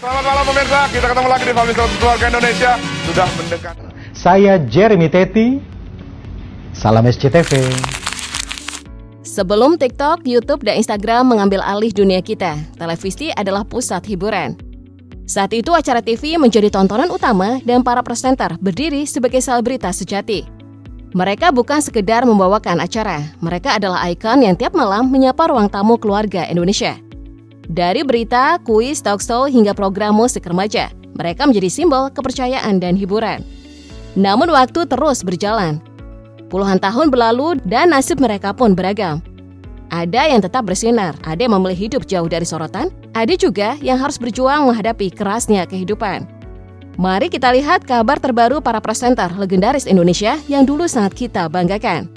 Selamat malam pemirsa, kita ketemu lagi di Family Keluarga Indonesia. Sudah mendekat. Saya Jeremy Teti, salam SCTV. Sebelum TikTok, YouTube, dan Instagram mengambil alih dunia kita, televisi adalah pusat hiburan. Saat itu acara TV menjadi tontonan utama dan para presenter berdiri sebagai selebritas sejati. Mereka bukan sekedar membawakan acara, mereka adalah ikon yang tiap malam menyapa ruang tamu keluarga Indonesia. Dari berita, kuis, talkshow, hingga program musik remaja, mereka menjadi simbol kepercayaan dan hiburan. Namun waktu terus berjalan. Puluhan tahun berlalu dan nasib mereka pun beragam. Ada yang tetap bersinar, ada yang memilih hidup jauh dari sorotan, ada juga yang harus berjuang menghadapi kerasnya kehidupan. Mari kita lihat kabar terbaru para presenter legendaris Indonesia yang dulu sangat kita banggakan.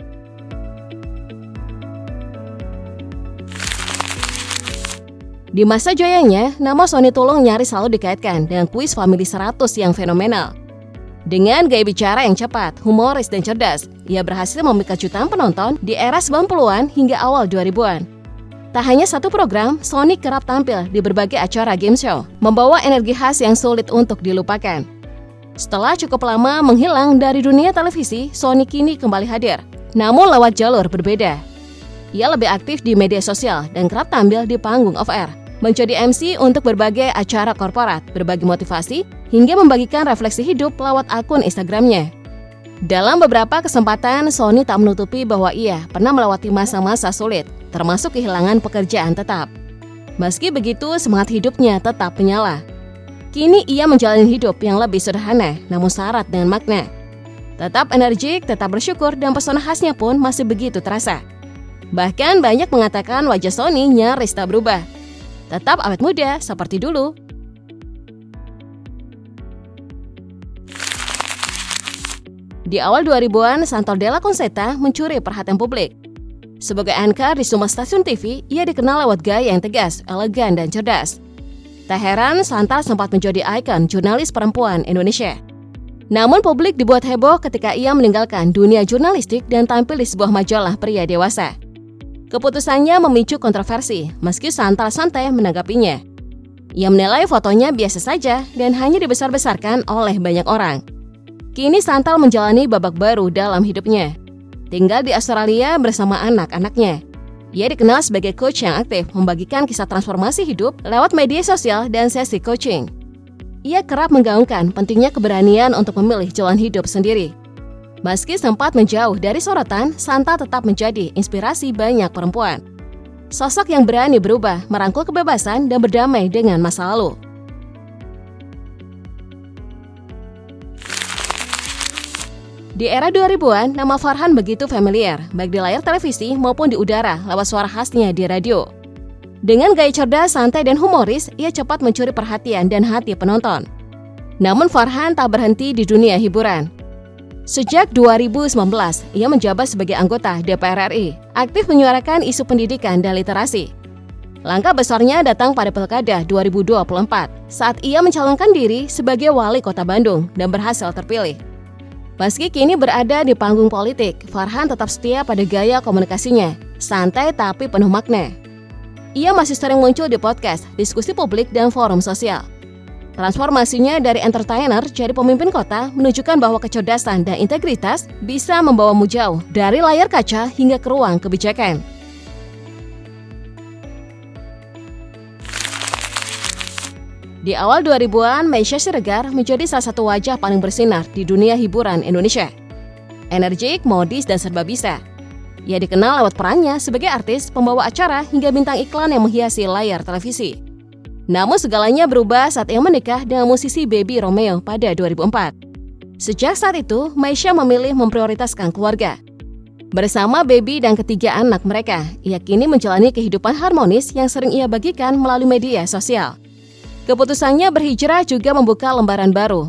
Di masa jayanya, nama Sony Tulung nyaris selalu dikaitkan dengan kuis Family 100 yang fenomenal. Dengan gaya bicara yang cepat, humoris, dan cerdas, ia berhasil memikat jutaan penonton di era 90-an hingga awal 2000-an. Tak hanya satu program, Sony kerap tampil di berbagai acara game show, membawa energi khas yang sulit untuk dilupakan. Setelah cukup lama menghilang dari dunia televisi, Sony kini kembali hadir, namun lewat jalur berbeda. Ia lebih aktif di media sosial dan kerap tampil di panggung off-air, menjadi MC untuk berbagai acara korporat, berbagi motivasi, hingga membagikan refleksi hidup lewat akun Instagramnya. Dalam beberapa kesempatan, Sony tak menutupi bahwa ia pernah melewati masa-masa sulit, termasuk kehilangan pekerjaan tetap. Meski begitu, semangat hidupnya tetap menyala. Kini ia menjalani hidup yang lebih sederhana, namun syarat dengan makna. Tetap energik, tetap bersyukur, dan pesona khasnya pun masih begitu terasa. Bahkan banyak mengatakan wajah Sony nyaris tak berubah. Tetap awet muda seperti dulu. Di awal 2000-an, Santor Della Concetta mencuri perhatian publik. Sebagai anchor di semua stasiun TV, ia dikenal lewat gaya yang tegas, elegan, dan cerdas. Tak heran, Santa sempat menjadi ikon jurnalis perempuan Indonesia. Namun publik dibuat heboh ketika ia meninggalkan dunia jurnalistik dan tampil di sebuah majalah pria dewasa. Keputusannya memicu kontroversi, meski Santa santai menanggapinya. Ia menilai fotonya biasa saja dan hanya dibesar-besarkan oleh banyak orang. Kini Santal menjalani babak baru dalam hidupnya. Tinggal di Australia bersama anak-anaknya. Ia dikenal sebagai coach yang aktif membagikan kisah transformasi hidup lewat media sosial dan sesi coaching. Ia kerap menggaungkan pentingnya keberanian untuk memilih jalan hidup sendiri. Meski sempat menjauh dari sorotan, Santa tetap menjadi inspirasi banyak perempuan. Sosok yang berani berubah, merangkul kebebasan, dan berdamai dengan masa lalu. Di era 2000-an, nama Farhan begitu familiar, baik di layar televisi maupun di udara lewat suara khasnya di radio. Dengan gaya cerdas, santai, dan humoris, ia cepat mencuri perhatian dan hati penonton. Namun Farhan tak berhenti di dunia hiburan. Sejak 2019, ia menjabat sebagai anggota DPR RI, aktif menyuarakan isu pendidikan dan literasi. Langkah besarnya datang pada Pilkada 2024, saat ia mencalonkan diri sebagai wali kota Bandung dan berhasil terpilih. Meski kini berada di panggung politik, Farhan tetap setia pada gaya komunikasinya, santai tapi penuh makna. Ia masih sering muncul di podcast, diskusi publik, dan forum sosial. Transformasinya dari entertainer jadi pemimpin kota menunjukkan bahwa kecerdasan dan integritas bisa membawamu jauh dari layar kaca hingga ke ruang kebijakan. Di awal 2000-an, Meisya Siregar menjadi salah satu wajah paling bersinar di dunia hiburan Indonesia. Energik, modis, dan serba bisa. Ia dikenal lewat perannya sebagai artis, pembawa acara, hingga bintang iklan yang menghiasi layar televisi. Namun segalanya berubah saat ia menikah dengan musisi Baby Romeo pada 2004. Sejak saat itu, Meisya memilih memprioritaskan keluarga. Bersama Baby dan ketiga anak mereka, ia kini menjalani kehidupan harmonis yang sering ia bagikan melalui media sosial. Keputusannya berhijrah juga membuka lembaran baru.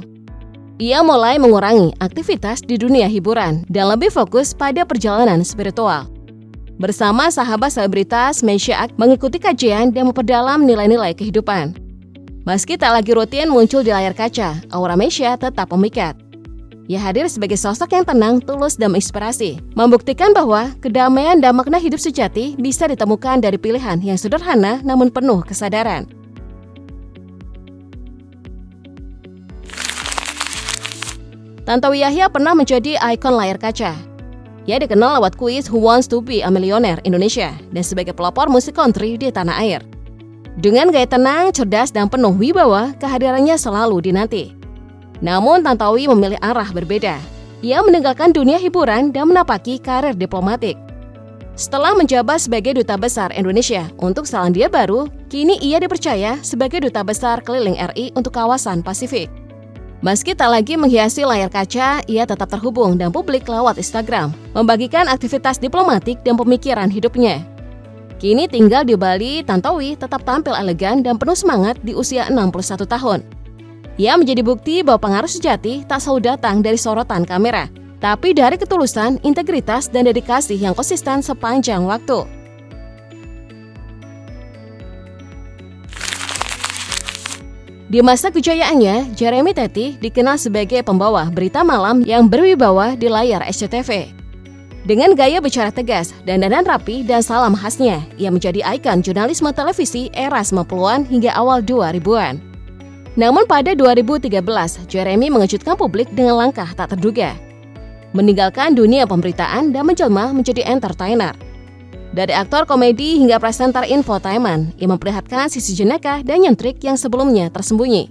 Ia mulai mengurangi aktivitas di dunia hiburan dan lebih fokus pada perjalanan spiritual. Bersama sahabat selebritas, Meisya mengikuti kajian dan memperdalam nilai-nilai kehidupan. Meski tak lagi rutin muncul di layar kaca, aura Meisya tetap memikat. Ia hadir sebagai sosok yang tenang, tulus, dan menginspirasi, membuktikan bahwa kedamaian dan makna hidup sejati bisa ditemukan dari pilihan yang sederhana namun penuh kesadaran. Tantowi Yahya pernah menjadi ikon layar kaca. Ia dikenal lewat kuis Who Wants to Be a Millionaire Indonesia dan sebagai pelopor musik country di tanah air. Dengan gaya tenang, cerdas, dan penuh wibawa, kehadirannya selalu dinanti. Namun Tantowi memilih arah berbeda. Ia meninggalkan dunia hiburan dan menapaki karir diplomatik. Setelah menjabat sebagai Duta Besar Indonesia untuk Selandia Baru, kini ia dipercaya sebagai Duta Besar keliling RI untuk kawasan Pasifik. Meski tak lagi menghiasi layar kaca, ia tetap terhubung dan publik lewat Instagram, membagikan aktivitas diplomatik dan pemikiran hidupnya. Kini tinggal di Bali, Tantowi tetap tampil elegan dan penuh semangat di usia 61 tahun. Ia menjadi bukti bahwa pengaruh sejati tak selalu datang dari sorotan kamera, tapi dari ketulusan, integritas, dan dedikasi yang konsisten sepanjang waktu. Di masa kejayaannya, Jeremy Teti dikenal sebagai pembawa berita malam yang berwibawa di layar SCTV. Dengan gaya bicara tegas, dandanan rapi, dan salam khasnya, ia menjadi ikon jurnalisme televisi era 90-an hingga awal 2000-an. Namun pada 2013, Jeremy mengejutkan publik dengan langkah tak terduga. Meninggalkan dunia pemberitaan dan menjelma menjadi entertainer. Dari aktor komedi hingga presenter infotainment, ia memperlihatkan sisi jenaka dan nyentrik yang sebelumnya tersembunyi.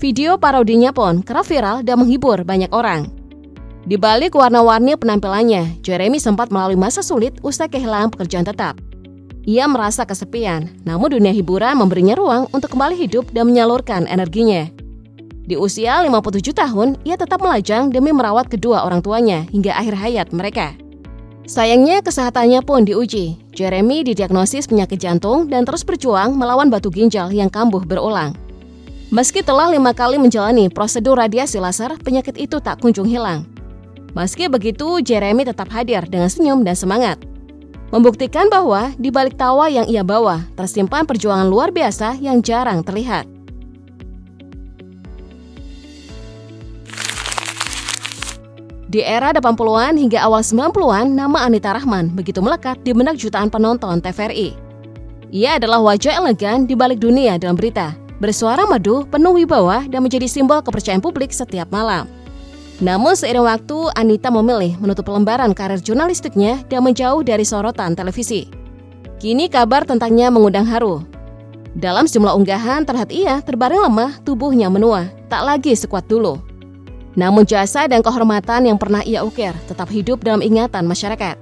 Video parodinya pun kerap viral dan menghibur banyak orang. Di balik warna-warni penampilannya, Jeremy sempat melalui masa sulit usai kehilangan pekerjaan tetap. Ia merasa kesepian, namun dunia hiburan memberinya ruang untuk kembali hidup dan menyalurkan energinya. Di usia 57 tahun, ia tetap melajang demi merawat kedua orang tuanya hingga akhir hayat mereka. Sayangnya kesehatannya pun diuji. Jeremy didiagnosis penyakit jantung dan terus berjuang melawan batu ginjal yang kambuh berulang. Meski telah 5 kali menjalani prosedur radiasi laser, penyakit itu tak kunjung hilang. Meski begitu, Jeremy tetap hadir dengan senyum dan semangat. Membuktikan bahwa di balik tawa yang ia bawa, tersimpan perjuangan luar biasa yang jarang terlihat. Di era 80-an hingga awal 90-an, nama Anita Rahman begitu melekat di benak jutaan penonton TVRI. Ia adalah wajah elegan di balik dunia dalam berita, bersuara merdu, penuh wibawa, dan menjadi simbol kepercayaan publik setiap malam. Namun seiring waktu, Anita memilih menutup lembaran karir jurnalistiknya dan menjauh dari sorotan televisi. Kini kabar tentangnya mengundang haru. Dalam sejumlah unggahan terlihat ia terbaring lemah, tubuhnya menua, tak lagi sekuat dulu. Namun jasa dan kehormatan yang pernah ia ukir tetap hidup dalam ingatan masyarakat.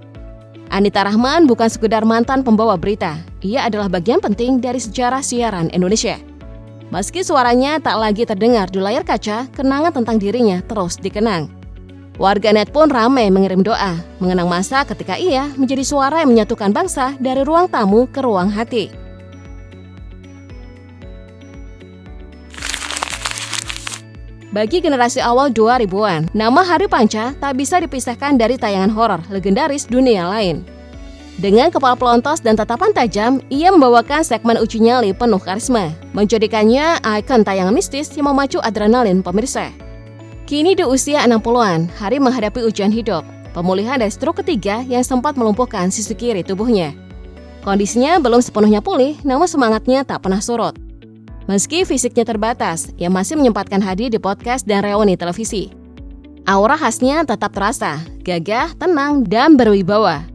Anita Rahman bukan sekedar mantan pembawa berita, ia adalah bagian penting dari sejarah siaran Indonesia. Meski suaranya tak lagi terdengar di layar kaca, kenangan tentang dirinya terus dikenang. Warganet pun ramai mengirim doa, mengenang masa ketika ia menjadi suara yang menyatukan bangsa dari ruang tamu ke ruang hati. Bagi generasi awal 2000-an, nama Hari Panca tak bisa dipisahkan dari tayangan horor legendaris dunia lain. Dengan kepala pelontos dan tatapan tajam, ia membawakan segmen uji nyali penuh karisma, menjadikannya ikon tayangan mistis yang memacu adrenalin pemirsa. Kini di usia 60-an, Hari menghadapi ujian hidup, pemulihan dari stroke ketiga yang sempat melumpuhkan sisi kiri tubuhnya. Kondisinya belum sepenuhnya pulih, namun semangatnya tak pernah surut. Meski fisiknya terbatas, ia masih menyempatkan hadir di podcast dan reuni televisi. Aura khasnya tetap terasa, gagah, tenang, dan berwibawa.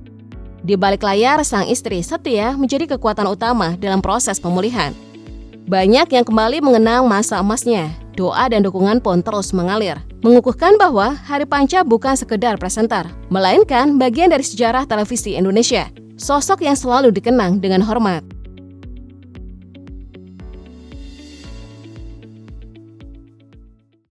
Di balik layar, sang istri setia menjadi kekuatan utama dalam proses pemulihan. Banyak yang kembali mengenang masa emasnya, doa dan dukungan pun terus mengalir, mengukuhkan bahwa Hari Panca bukan sekedar presenter, melainkan bagian dari sejarah televisi Indonesia, sosok yang selalu dikenang dengan hormat.